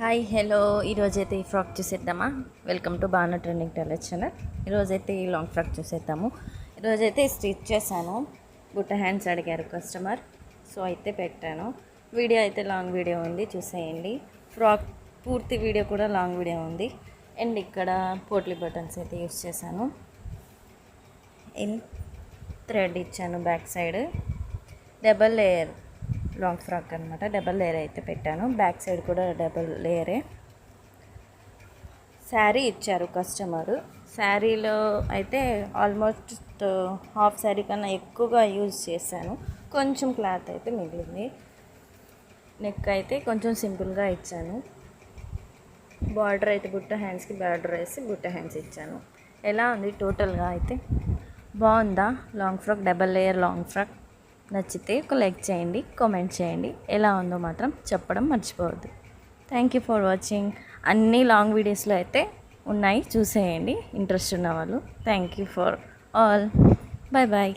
Hi hello ఈరోజైతే ఈ frock చూసేద్దామా. Welcome to Banu trending tailor channel. ఈరోజైతే ఈ లాంగ్ ఫ్రాక్ చూసేద్దాము. ఈరోజైతే స్టిచ్ చేశాను. బుట్ట హ్యాండ్స్ అడిగారు కస్టమర్, సో అయితే పెట్టాను. వీడియో అయితే లాంగ్ వీడియో ఉంది, చూసేయండి. ఫ్రాక్ పూర్తి వీడియో కూడా లాంగ్ వీడియో ఉంది. అండ్ ఇక్కడ పోట్లీ బటన్స్ అయితే యూస్ చేశాను. ఇన్ థ్రెడ్ ఇచ్చాను back side. Double layer long frock అనమాట. డబల్ లేయర్ అయితే పెట్టాను. బ్యాక్ సైడ్ కూడా డబల్ లేయరే. శారీ ఇచ్చారు కస్టమరు. శారీలో అయితే ఆల్మోస్ట్ హాఫ్ శారీ కన్నా ఎక్కువగా యూజ్ చేశాను. కొంచెం క్లాత్ అయితే మిగిలింది. నెక్ అయితే కొంచెం సింపుల్గా ఇచ్చాను. బార్డర్ అయితే బుట్ట హ్యాండ్స్కి బార్డర్ వేసి బుట్ట హ్యాండ్స్ ఇచ్చాను. ఎలా ఉంది టోటల్గా అయితే బాగుందా long frock, double layer long frock? నచ్చితే ఒక లైక్ చేయండి, కామెంట్ చేయండి. ఎలా ఉందో మాత్రం చెప్పడం మర్చిపోవద్దు. Thank you for watching. అన్ని లాంగ్ వీడియోస్లో అయితే ఉన్నాయి, చూసేయండి ఇంట్రెస్ట్ ఉన్న వాళ్ళు. Thank you for all. Bye bye.